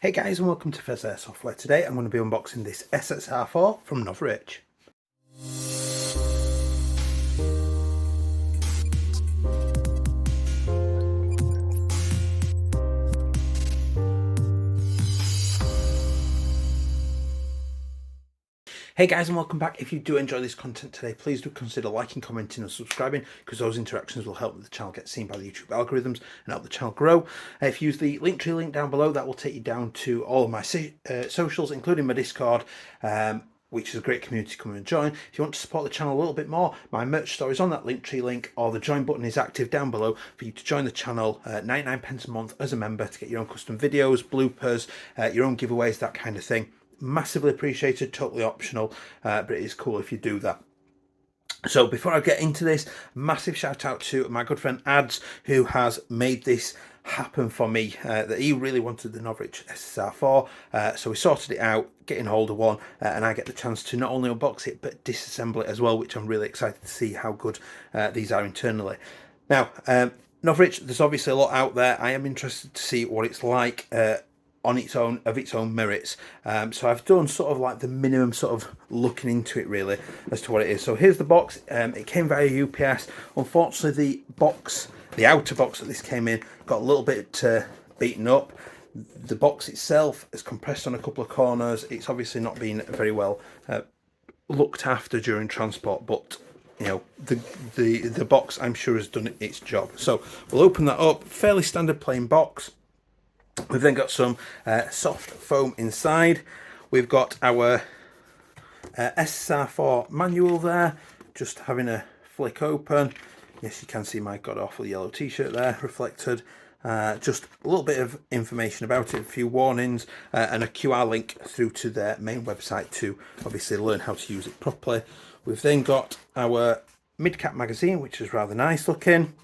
Hey guys, and welcome to Pheas Airsoft, where today I'm going to be unboxing this Ssr4 from Novritsch. Hey guys, and welcome back. If you do enjoy this content today, please do consider liking, commenting and subscribing, because those interactions will help the channel get seen by the YouTube algorithms and help the channel grow. If you use the Linktree link down below, that will take you down to all of my socials, including my Discord, which is a great community to come and join. If you want to support the channel a little bit more, my merch store is on that Linktree link, or the join button is active down below for you to join the channel. 99p a month as a member to get your own custom videos, bloopers, your own giveaways, that kind of thing. Massively appreciated, totally optional, but it is cool if you do that. So before I get into this, massive shout out to my good friend Ads, who has made this happen for me. That he really wanted the Novritsch Ssr4, so we sorted it out, getting hold of one, and I get the chance to not only unbox it but disassemble it as well, which I'm really excited to see how good these are internally. Now, Novritsch, there's obviously a lot out there. I am interested to see what it's like on its own, of its own merits. So I've done sort of like the minimum sort of looking into it really as to what it is. So here's the box. It came via UPS. Unfortunately, the outer box that this came in got a little bit beaten up. The box itself is compressed on a couple of corners. It's obviously not been very well looked after during transport, but you know, the box I'm sure has done its job. So we'll open that up. Fairly standard plain box. We've then got some soft foam inside. We've got our Ssr4 manual there, just having a flick open. Yes, you can see my god awful yellow t-shirt there reflected. Just a little bit of information about it, a few warnings, and a QR link through to their main website to obviously learn how to use it properly. We've then got our mid-cap magazine, which is rather nice looking.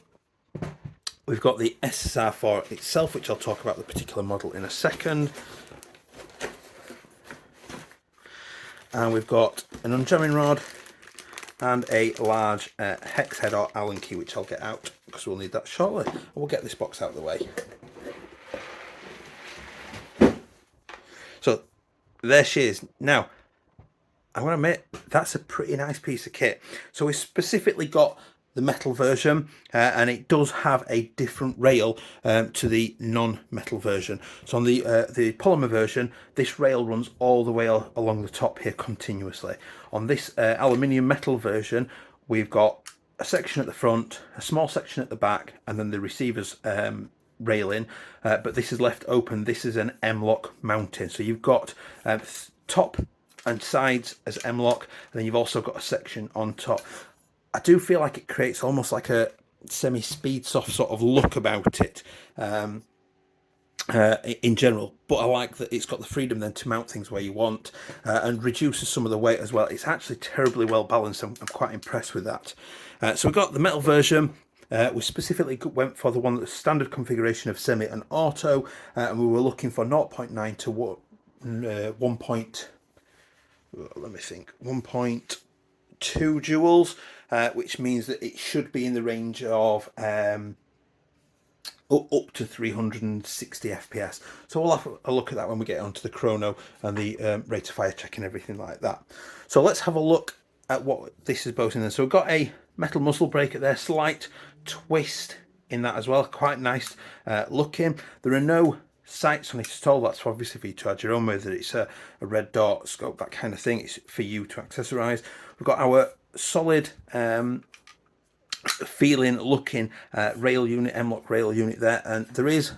We've got the Ssr4 itself, which I'll talk about the particular model in a second. And we've got an unjamming rod and a large hex head or Allen key, which I'll get out because we'll need that shortly. And we'll get this box out of the way. So there she is. Now, I want to admit, that's a pretty nice piece of kit. So we specifically got the metal version, and it does have a different rail to the non-metal version. So on the polymer version, this rail runs all the way along the top here continuously. On this aluminium metal version, we've got a section at the front, a small section at the back, and then the receiver's railing, but this is left open. This is an M-lock mounting, so you've got top and sides as M-lock, and then you've also got a section on top. I do feel like it creates almost like a semi-speed soft sort of look about it in general, but I like that it's got the freedom then to mount things where you want, and reduces some of the weight as well. It's actually terribly well balanced. I'm quite impressed with that. So we've got the metal version. We specifically went for the one that's standard configuration of semi and auto, and we were looking for 0.9 to 1.2 joules, which means that it should be in the range of up to 360 FPS. So we'll have a look at that when we get onto the chrono and the rate of fire check and everything like that. So let's have a look at what this is both in there. So we've got a metal muzzle breaker there, slight twist in that as well, quite nice looking. There are no sights on it at all. That's obviously for you to add your own, whether it's a red dot, scope, that kind of thing. It's for you to accessorize. We've got our solid feeling looking rail unit, M-lock rail unit there, and there is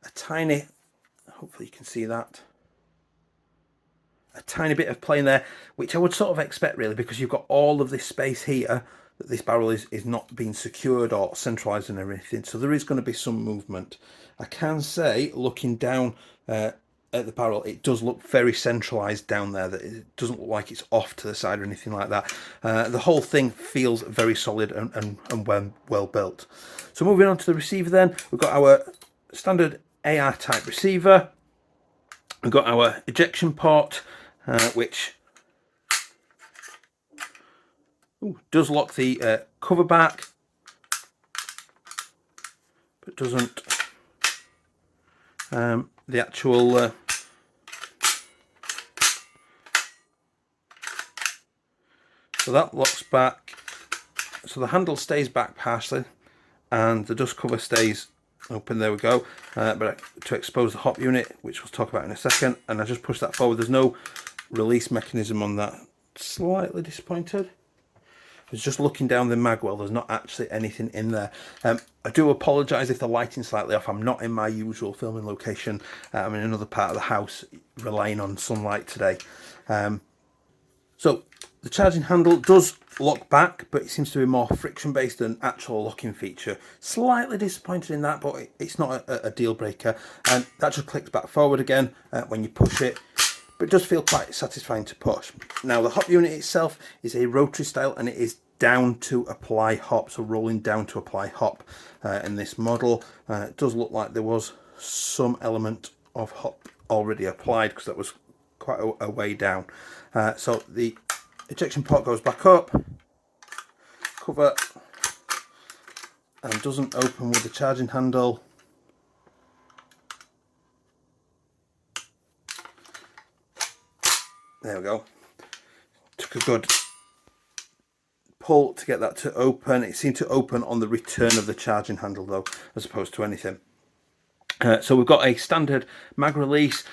a tiny, hopefully you can see that, a tiny bit of play in there, which I would sort of expect really, because you've got all of this space here that this barrel is not being secured or centralized and everything, so there is going to be some movement. I can say, looking down at the barrel, it does look very centralized down there, that it doesn't look like it's off to the side or anything like that. The whole thing feels very solid and well built. So moving on to the receiver then, we've got our standard AR type receiver. We've got our ejection port, which does lock the cover back, but doesn't the actual so that locks back, so the handle stays back partially and the dust cover stays open. There we go. But to expose the hop unit, which we'll talk about in a second, and I just push that forward. There's no release mechanism on that. Slightly disappointed. I was just looking down the mag well, there's not actually anything in there. I do apologise if the lighting's slightly off. I'm not in my usual filming location. I'm in another part of the house, relying on sunlight today. So the charging handle does lock back, but it seems to be more friction based than actual locking feature. Slightly disappointed in that, but it's not a deal breaker. And that just clicks back forward again when you push it. But it does feel quite satisfying to push. Now the hop unit itself is a rotary style, and it is down to apply hop, so rolling down to apply hop in this model. It does look like there was some element of hop already applied, because that was quite a way down. So the ejection port goes back up, cover, and doesn't open with the charging handle. There we go. Took a good pull to get that to open. It seemed to open on the return of the charging handle though, as opposed to anything. So we've got a standard mag release,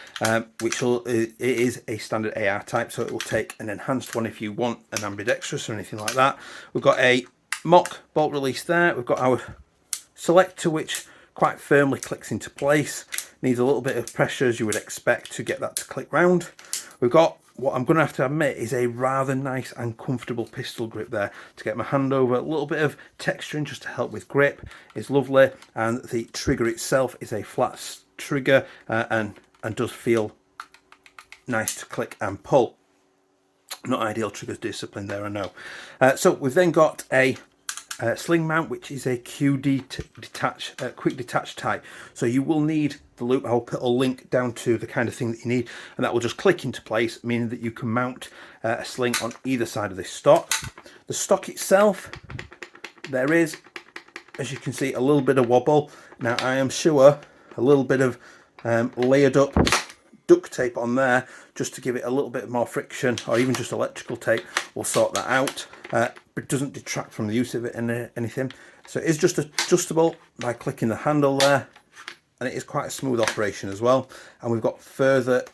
which it is a standard AR type, so it will take an enhanced one if you want an ambidextrous or anything like that. We've got a mock bolt release there. We've got our selector, which quite firmly clicks into place. Needs a little bit of pressure, as you would expect, to get that to click round. We've got what I'm going to have to admit is a rather nice and comfortable pistol grip there to get my hand over. A little bit of texturing just to help with grip is lovely, and the trigger itself is a flat trigger and does feel nice to click and pull. Not ideal trigger discipline there, I know. So we've then got a Sling Mount, which is a quick detach type. So you will need the loop. I'll put a link down to the kind of thing that you need, and that will just click into place, meaning that you can mount a sling on either side of this stock. The stock itself, there is, as you can see, a little bit of wobble. Now I am sure a little bit of layered up duct tape on there, just to give it a little bit more friction, or even just electrical tape will sort that out. But it doesn't detract from the use of it in anything. So it is just adjustable by clicking the handle there, and it is quite a smooth operation as well. And we've got further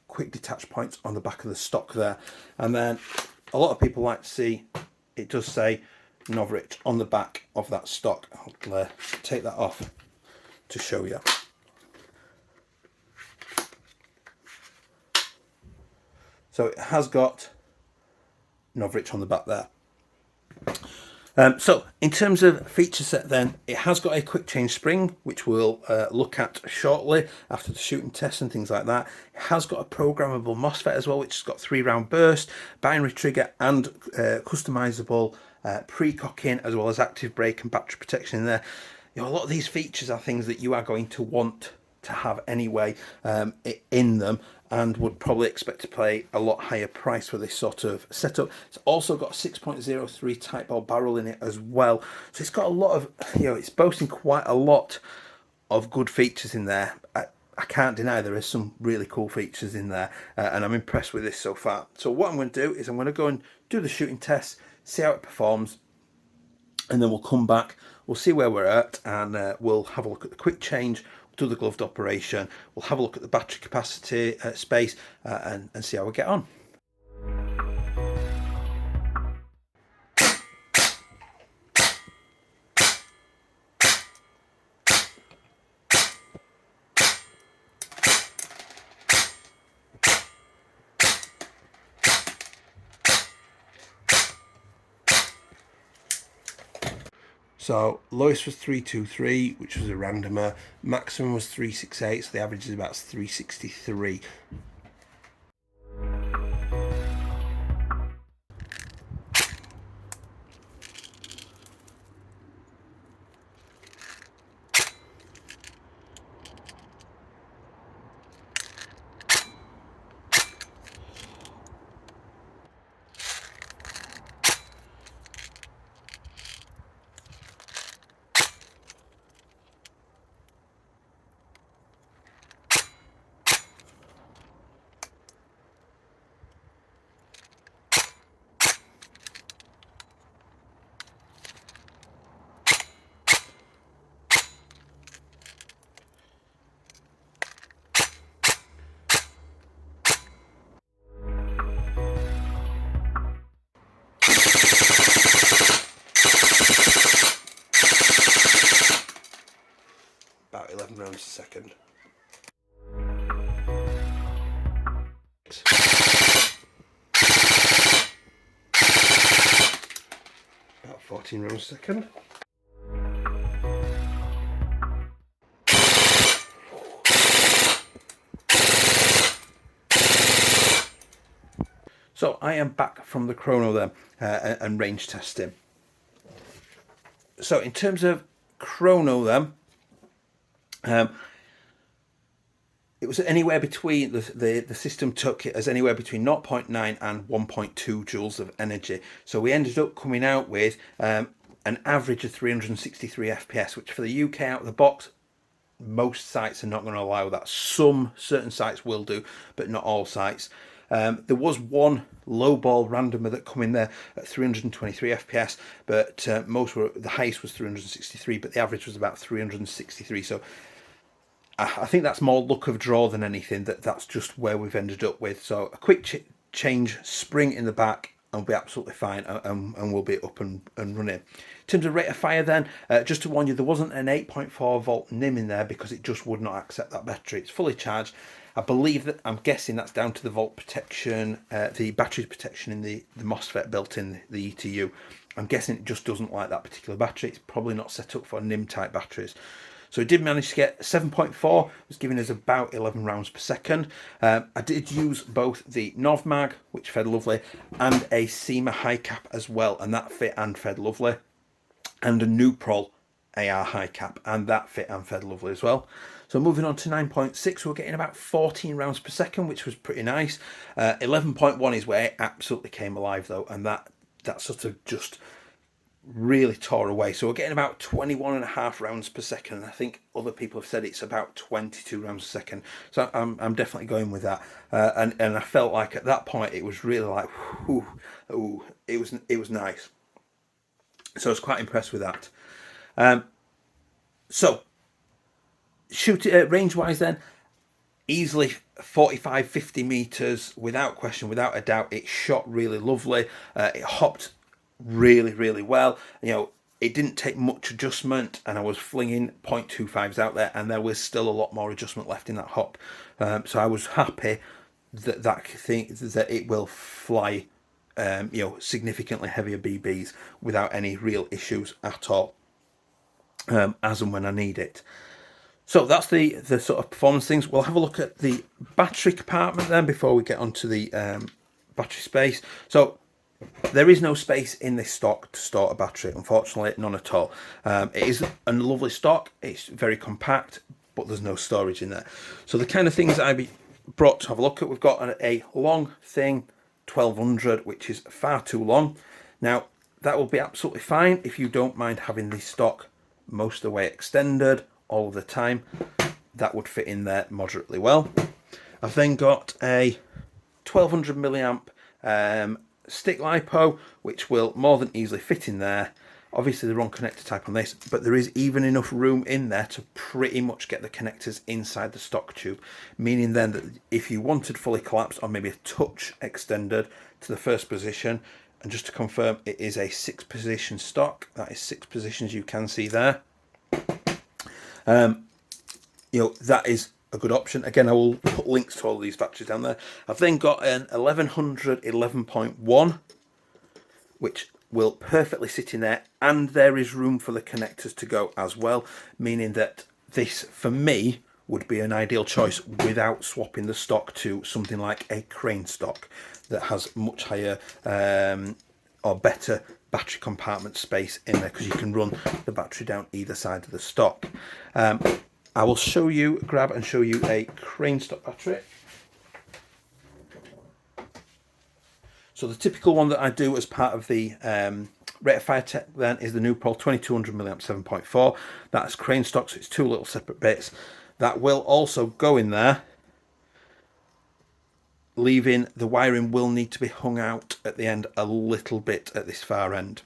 quick detach points on the back of the stock there. And then a lot of people like to see, it does say Novritsch on the back of that stock. I'll take that off to show you. So it has got Novritsch on the back there. So in terms of feature set then, it has got a quick change spring, which we'll look at shortly after the shooting tests and things like that. It has got a programmable MOSFET as well, which has got 3-round burst, binary trigger, and customizable pre-cocking, as well as active brake and battery protection in there. You know, a lot of these features are things that you are going to want to have anyway in them, and would probably expect to pay a lot higher price for this sort of setup. It's also got a 6.03 Type ball barrel in it as well, so it's got a lot of, you know, it's boasting quite a lot of good features in there. I can't deny there is some really cool features in there, and I'm impressed with this so far. So what I'm going to do is I'm going to go and do the shooting test, see how it performs, and then we'll come back, we'll see where we're at, and we'll have a look at the quick change, do the gloved operation, we'll have a look at the battery capacity space, and see how we get on. So lowest was 323, which was a randomer. Maximum was 368, so the average is about 363. second. About 14 rounds a second. So I am back from the Chrono then and range testing. So in terms of Chrono then, it was anywhere between, the system took it as anywhere between 0.9 and 1.2 joules of energy. So we ended up coming out with an average of 363 FPS, which for the UK out of the box, most sites are not going to allow that. Some certain sites will do, but not all sites. There was one low ball randomer that come in there at 323 FPS, but most were, the highest was 363, but the average was about 363. So I think that's more luck of draw than anything. That's just where we've ended up with. So a quick change, spring in the back, and we'll be absolutely fine, and we'll be up and running. In terms of rate of fire then, just to warn you, there wasn't an 8.4 volt NIM in there because it just would not accept that battery. It's fully charged. I believe that, I'm guessing that's down to the volt protection, the battery protection in the MOSFET built in the ETU. I'm guessing it just doesn't like that particular battery. It's probably not set up for NIM type batteries. So it did manage to get 7.4, was giving us about 11 rounds per second. I did use both the Novmag, which fed lovely, and a SEMA high cap as well, and that fit and fed lovely. And a Nuprol AR high cap, and that fit and fed lovely as well. So moving on to 9.6, we're getting about 14 rounds per second, which was pretty nice. 11.1 is where it absolutely came alive though, and that sort of just really tore away. So we're getting about 21.5 rounds per second, and I think other people have said it's about 22 rounds a second. So I'm definitely going with that. And I felt like at that point it was really like, whew, it was nice. So I was quite impressed with that. So range wise then, easily 45-50 meters without question, without a doubt. It shot really lovely. It hopped really well. You know, it didn't take much adjustment, and I was flinging 0.25s out there, and there was still a lot more adjustment left in that hop. So I was happy that it will fly you know, significantly heavier BBs without any real issues at all, as and when I need it. So that's the sort of performance things. We'll have a look at the battery compartment then before we get onto the battery space. So there is no space in this stock to store a battery, unfortunately, none at all. It is a lovely stock, it's very compact, but there's no storage in there. So the kind of things I brought to have a look at, we've got a long thing, 1200, which is far too long. Now that will be absolutely fine if you don't mind having the stock most of the way extended all the time. That would fit in there moderately well. I've then got a 1200 milliamp stick lipo, which will more than easily fit in there. Obviously the wrong connector type on this, but there is even enough room in there to pretty much get the connectors inside the stock tube, meaning then that if you wanted fully collapsed or maybe a touch extended to the first position, and just to confirm, it is a 6-position stock. That is 6 positions you can see there. You know, that is a good option. Again, I will put links to all of these batteries down there. I've then got an 1100 11.1, which will perfectly sit in there, and there is room for the connectors to go as well, meaning that this for me would be an ideal choice without swapping the stock to something like a crane stock that has much higher or better battery compartment space in there, because you can run the battery down either side of the stock. I will show you, grab and show you a crane stock battery. So the typical one that I do as part of the rate of fire tech then is the Nuprol 2200 milliamp 7.4. That's crane stock, so it's 2 little separate bits. That will also go in there, leaving the wiring will need to be hung out at the end a little bit at this far end.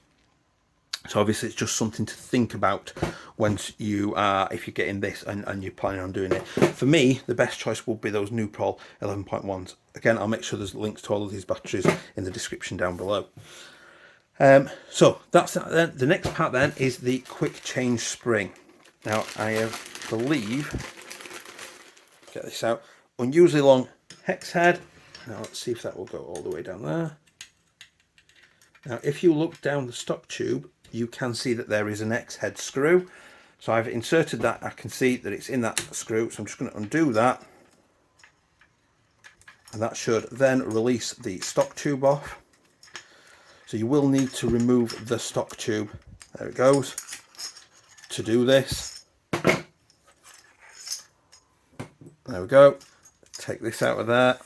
So obviously it's just something to think about once you are, if you're getting this and you're planning on doing it. For me, the best choice will be those Nuprol 11.1s. Again, I'll make sure there's links to all of these batteries in the description down below. So that's that then. The next part then is the quick change spring. Now I believe Get this out. Unusually long hex head. Now let's see if that will go all the way down there. Now if you look down the stock tube, you can see that there is an X head screw. So I've inserted that. I can see that it's in that screw. So I'm just going to undo that. And that should then release the stock tube off. So you will need to remove the stock tube. There it goes. To do this. There we go. Take this out of there.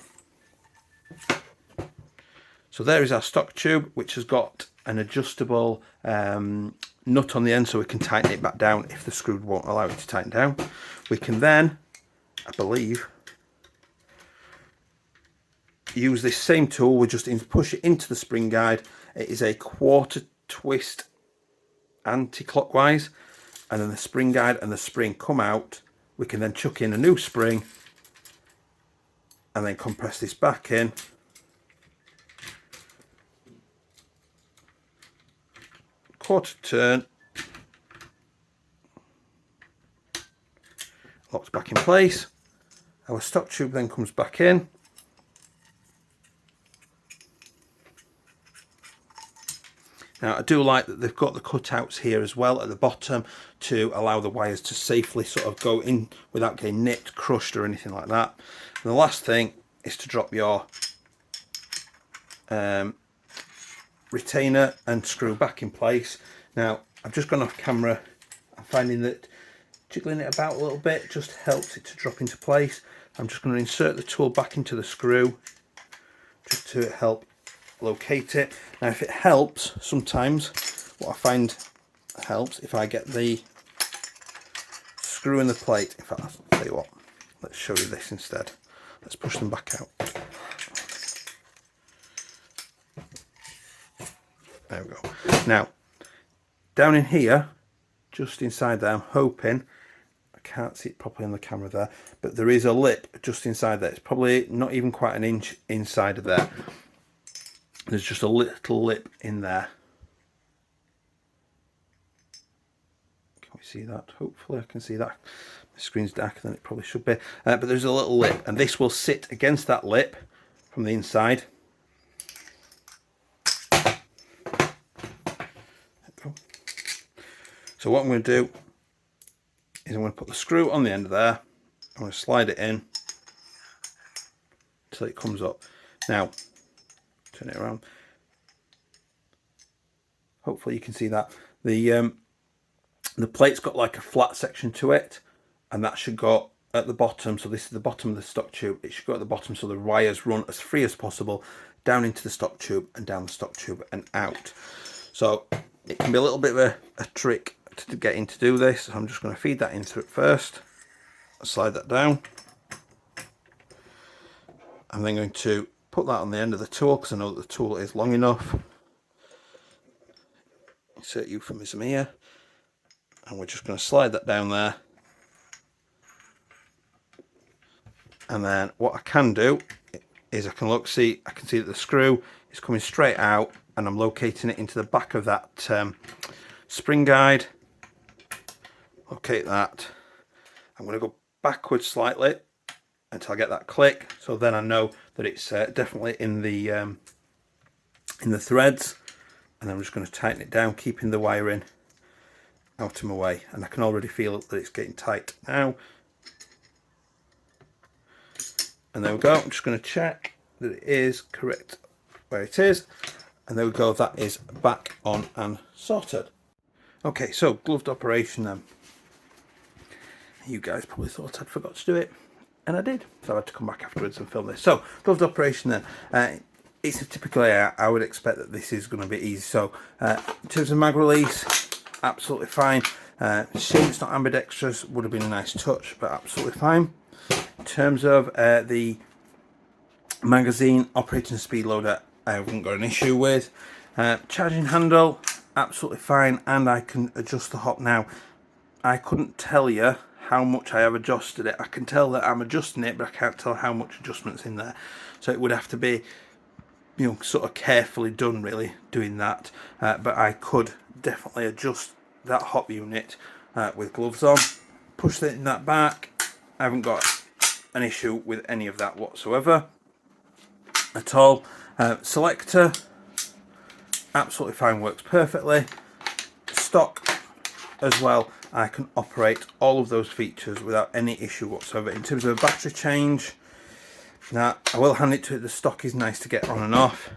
So there is our stock tube, which has got an adjustable nut on the end so we can tighten it back down if the screw won't allow it to tighten down. We can then, I believe, use this same tool. We just push it into the spring guide. It is a quarter twist anti-clockwise, and then the spring guide and the spring come out. We can then chuck in a new spring and then compress this back in. Quarter turn, locks back in place. Our stock tube then comes back in. Now I do like that they've got the cutouts here as well at the bottom to allow the wires to safely sort of go in without getting nipped, crushed or anything like that. And the last thing is to drop your retainer and screw back in place. Now I've just gone off camera. I'm finding that jiggling it about a little bit just helps it to drop into place. I'm just going to insert the tool back into the screw just to help locate it. Now if it helps, sometimes what I find helps if I get the screw in the plate. In fact, I'll tell you what, let's show you this instead. Let's push them back out. There we go. Now, down in here, just inside there, I'm hoping, I can't see it properly on the camera there, but there is a lip just inside there. It's probably not even quite an inch inside of there. There's just a little lip in there. Can we see that? Hopefully I can see that. The screen's darker than it probably should be. But there's a little lip, and this will sit against that lip from the inside. So what I'm going to do is I'm going to put the screw on the end of there. I'm going to slide it in until it comes up. Now, turn it around. Hopefully you can see that. The plate's got like a flat section to it, and that should go at the bottom. So this is the bottom of the stock tube. It should go at the bottom so the wires run as free as possible down into the stock tube and down the stock tube and out. So it can be a little bit of a trick to get in to do this. So I'm just going to feed that into it first. Slide that down. I'm then going to put that on the end of the tool because I know that the tool is long enough. Insert euphemism here. And we're just going to slide that down there. And then what I can do is I can see that the screw is coming straight out, and I'm locating it into the back of that spring guide. Locate that. I'm going to go backwards slightly until I get that click, so then I know that it's definitely in the threads, and I'm just going to tighten it down, keeping the wiring out of my way, and I can already feel that it's getting tight now. And there we go. I'm just going to check that it is correct where it is, and there we go. That is back on and sorted. Okay, so gloved operation then. You guys probably thought I'd forgot to do it, and I did, so I had to come back afterwards and film this. So gloved operation then. It's typically, I would expect that this is going to be easy. So in terms of mag release, absolutely fine. Shame it's not ambidextrous, would have been a nice touch, but absolutely fine. In terms of the magazine operating speed loader, I haven't got an issue with. Charging handle, absolutely fine, and I can adjust the hop. Now, I couldn't tell you how much I have adjusted it. I can tell that I'm adjusting it, but I can't tell how much adjustment's in there. So it would have to be, you know, sort of carefully done, really, doing that. But I could definitely adjust that hop unit with gloves on. Push it in that back. I haven't got an issue with any of that whatsoever at all. Selector, absolutely fine, works perfectly. Stock as well, I can operate all of those features without any issue whatsoever. In terms of a battery change, now I will hand it to it, the stock is nice to get on and off.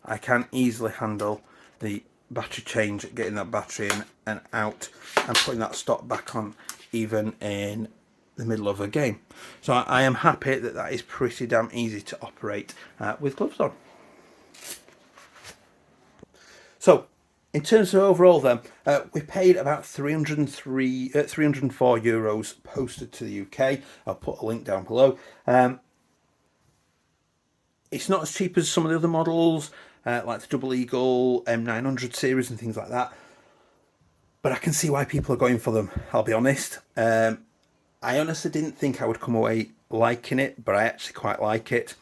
I can easily handle the battery change, getting that battery in and out and putting that stock back on even in the middle of a game. So I am happy that that is pretty damn easy to operate with gloves on. So in terms of overall then, we paid about 304 euros posted to the UK. I'll put a link down below. It's not as cheap as some of the other models, like the Double Eagle M900 series and things like that. But I can see why people are going for them, I'll be honest. I honestly didn't think I would come away liking it, but I actually quite like it.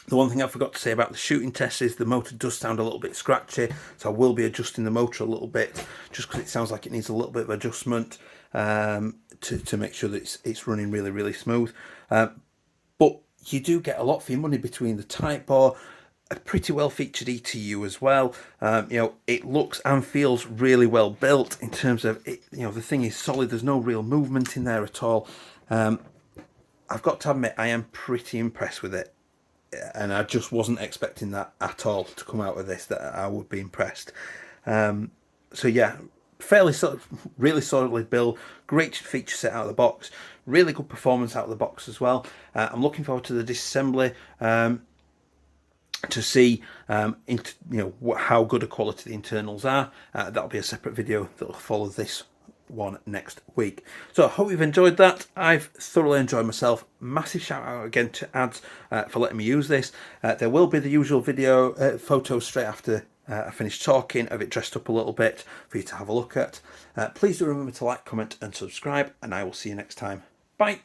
The one thing I forgot to say about the shooting test is the motor does sound a little bit scratchy, so I will be adjusting the motor a little bit, just because it sounds like it needs a little bit of adjustment to make sure that it's running really, really smooth. But you do get a lot for your money between the Type Bar, a pretty well featured ETU as well. You know, it looks and feels really well built in terms of it. You know, the thing is solid. There's no real movement in there at all. I've got to admit, I am pretty impressed with it, and I just wasn't expecting that at all to come out of this, that I would be impressed. So yeah, fairly really solid build, great feature set out of the box, really good performance out of the box as well. I'm looking forward to the disassembly to see how good a quality the internals are. That'll be a separate video that will follow this one next week. So I hope you've enjoyed that. I've thoroughly enjoyed myself. Massive shout out again to Ads for letting me use this. There will be the usual video photos straight after I finish talking of it dressed up a little bit for you to have a look at. Please do remember to like, comment and subscribe, and I will see you next time. Bye.